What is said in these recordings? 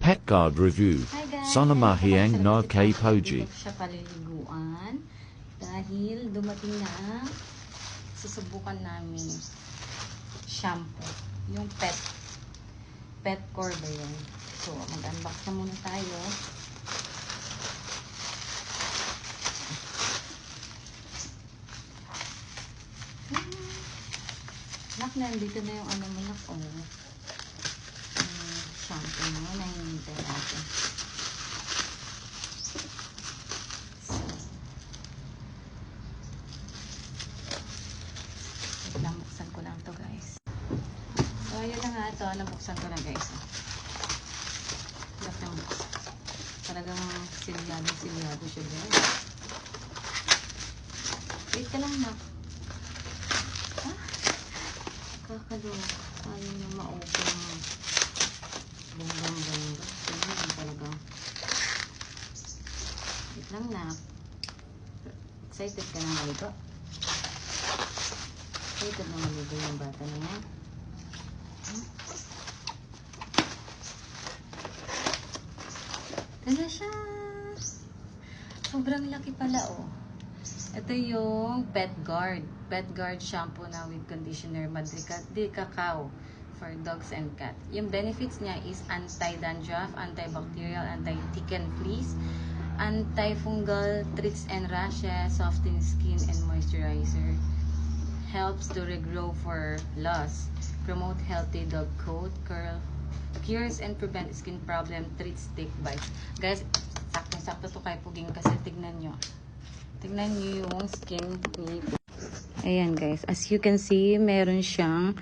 PetGuard Review. Hi guys! Sanamahiang na kay Poji. Hindi ko siya paliliguan dahil dumating na ang susubukan namin shampoo. Yung Petcore ba yun? So, mag-unbox na muna tayo. Nak, nandito na yung ano mo, nak. Shampoo mo na hinintay natin. Buksan ko lang to guys. So, ayun na nga ito. Nabuksan ko na guys. Talagang silyado siya guys. Wait ka lang na. Kakaloka. Ayaw na ma-open. Bonggang-bongga. Tignan talagang. Wait lang na. Excited ka na maligo? Excited na maligo yung bata na yan. Ito na siya. Sobrang laki pala oh. Ito yung PetGuard shampoo na with conditioner de cacao for dogs and cats. Yung benefits niya is anti-dandruff, antibacterial, anti-tick and fleas, antifungal, treats and rashes, softens skin and moisturizer, helps to regrow for loss, promote healthy dog coat, cures and prevent skin problem, treats tick bites. Guys, sakto-sakto to kay Puging kasi tignan nyo yung skin ni. Ayan guys, as you can see, meron siyang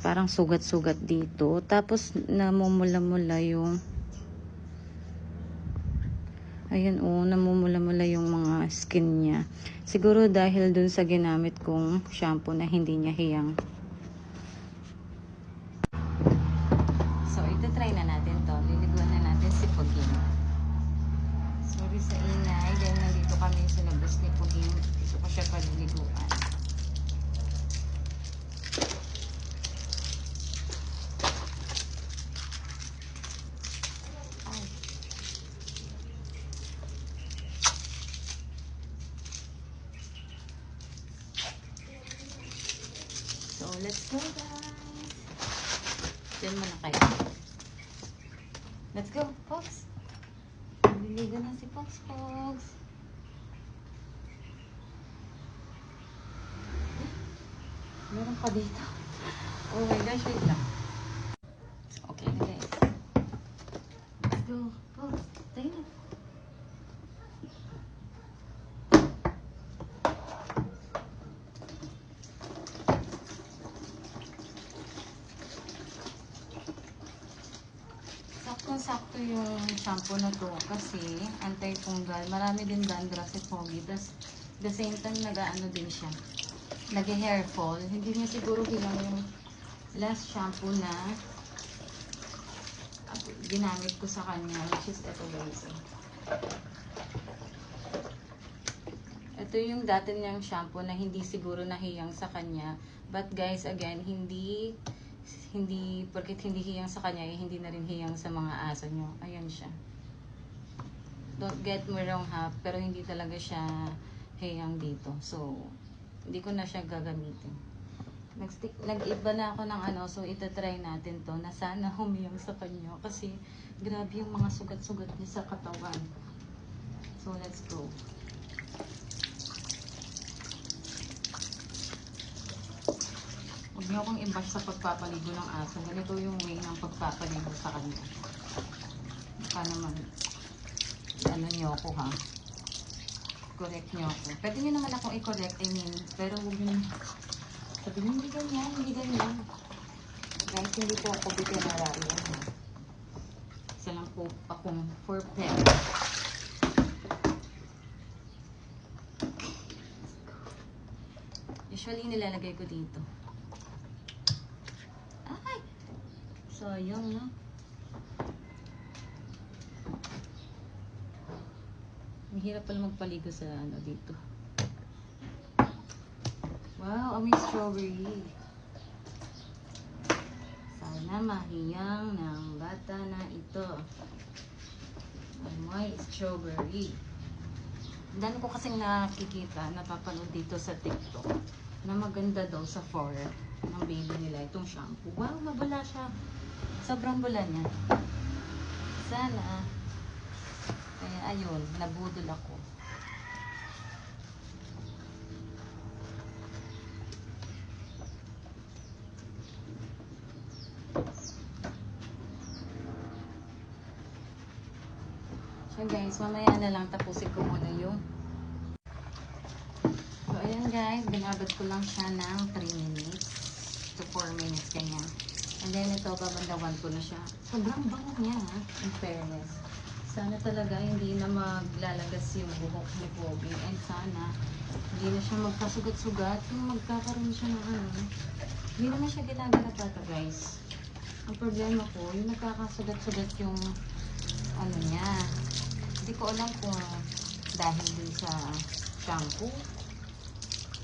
parang sugat-sugat dito. Tapos namumula-mula yung ayan namumula-mula yung mga skin niya. Siguro dahil dun sa ginamit kong shampoo na hindi niya hiyang. So, ito try na natin to. Liliguan na natin si Puging. Sorry sa ingay, dahil nandito kami sa labas ni Puging. Gusto ko siya paliliguan. So, let's go guys. Diyan mo na kayo. Let's go, Pogs. Naliligo na si Pogs. Meron pa dito. Oh my gosh, wait lang. Okay na guys. Let's go, Pogs. Tayo na. Sakto yung shampoo na to kasi anti-fungal. Marami din dandruff si Pogi. Tapos, the same time, nag-ano din siya. Nag-hair fall. Hindi niya siguro yung last shampoo na ginamit ko sa kanya, which is ito guys. Ito yung dati niyang shampoo na hindi siguro nahiyang sa kanya. But guys, again, hindi porket hindi hiyang sa kanya, hindi na rin hiyang sa mga aso nyo. Ayan siya. Don't get me wrong ha, pero hindi talaga siya hiyang dito. So, hindi ko na siya gagamitin. Nag-iba na ako ng so itatry natin to na sana humiyang sa kanya kasi grabe yung mga sugat-sugat niya sa katawan. So, let's go. Huwag niyo akong i-bash sa pagpapaligo ng aso. Ganito yung way ng pagpapaligo sa kanya. Baka naman, ano niyo ako ha? Correct niyo ako. Pwede niyo naman akong i-correct, pero huwag niyo sabihin, hindi ganyan. Guys, hindi po ako veterinarian ha. Isa lang po akong for pet. Usually, nilalagay ko dito. Sayang na. Mahirap pala magpaligo sa dito. Wow, amoy strawberry. Sayang. na mahiyang ng bata na ito. Amoy strawberry. Dami ko kasing nakikita, napapanood dito sa TikTok na maganda daw sa forehead ng baby nila itong shampoo. Wow, mabula siya. Sobrang bula niya. Sana. Kaya ayun, nabudol ako. So guys, mamaya na lang tapusin ko muna yung. So ayan guys, binabad ko lang siya ng 3 minutes to 4 minutes ganyan. And then ito, babandawan ko na siya. Sobrang bango niya ha, in fairness. Sana talaga hindi na maglalagas yung buhok ni Pogi. And sana hindi na siya magkasugat-sugat. Yung magkakaroon siya ng ano. Hindi naman siya ginagalagbata guys. Ang problema ko, yung nagkakasugat-sugat yung ano niya. Hindi ko alam kung dahil dun sa shampoo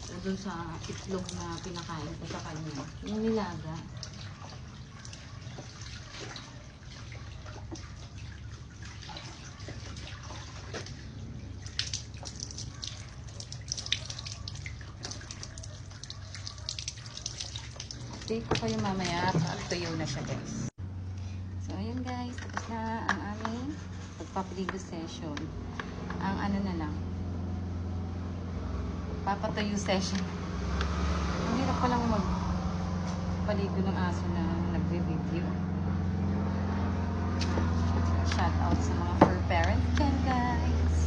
o dun sa itlog na pinakain ko sa kanya. Yung nilaga. Update ko kayo mamaya pag tuyo na siya guys. So ayun guys, tapos na ang aming pagpapaligo session. Ang ano na lang, papatuyo session. Ang hirap pa lang magpaligo ng aso na nagbe-video. Shout out sa mga fur parents dyan guys.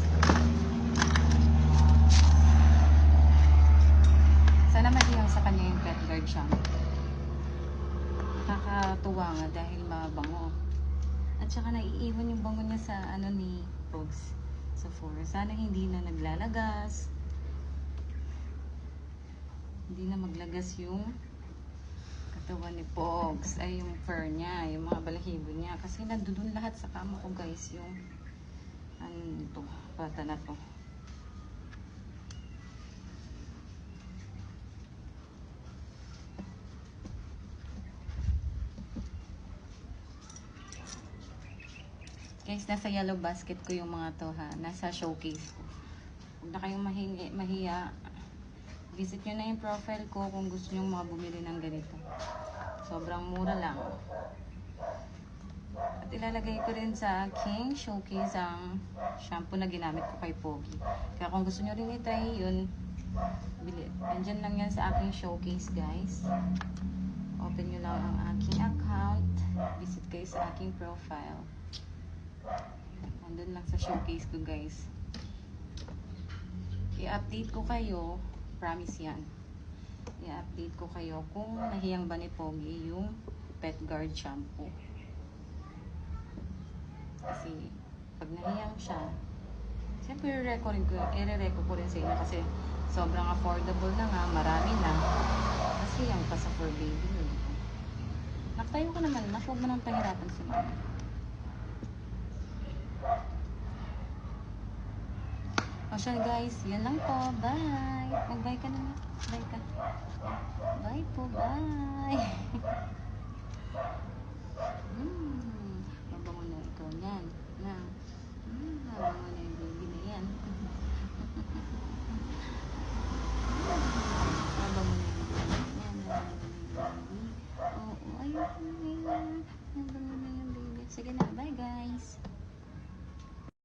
Sana mahiyang sa kanya yung pet guard shampoo. Nakakatuwa nga dahil mabango. At saka naiiwan yung bango niya sa ano ni Pogs sa fur. Sana hindi na naglalagas. Hindi na maglagas yung katawan ni Pogs. Ay yung fur niya, yung mga balahibo niya. Kasi nandun lahat sa kama ko guys yung ano nito, bata na to. Guys, nasa yellow basket ko yung mga to ha. Nasa showcase ko. Huwag na kayong mahiya. Visit nyo na yung profile ko kung gusto nyo mga bumili ng ganito. Sobrang mura lang. At ilalagay ko rin sa aking showcase ang shampoo na ginamit ko kay Pogi. Kaya kung gusto nyo rin i-try yun, bili. Andyan lang yan sa aking showcase guys. Open nyo lang ang aking account. Visit kayo sa aking profile. Andun lang sa showcase ko guys. I-update ko kayo, promise yan. I-update ko kayo kung nahiyang ba ni Pogi yung pet guard shampoo. Kasi pag nahiyang siya, siyempre i-re-reco ko rin sa inyo kasi sobrang affordable na nga, marami na. Kasi yan pa sa fur baby. Naktayo ko naman, huwag mo nang pahirapan sa mga. O siya guys, yun lang po. Bye! Mag-bye ka na. Bye ka. Bye po, bye! Mabango na ikaw yan. Mabango na yung baby na yan. Mabango na yung baby. Oo, ayun. Mabango na yung baby. Sige na, bye guys!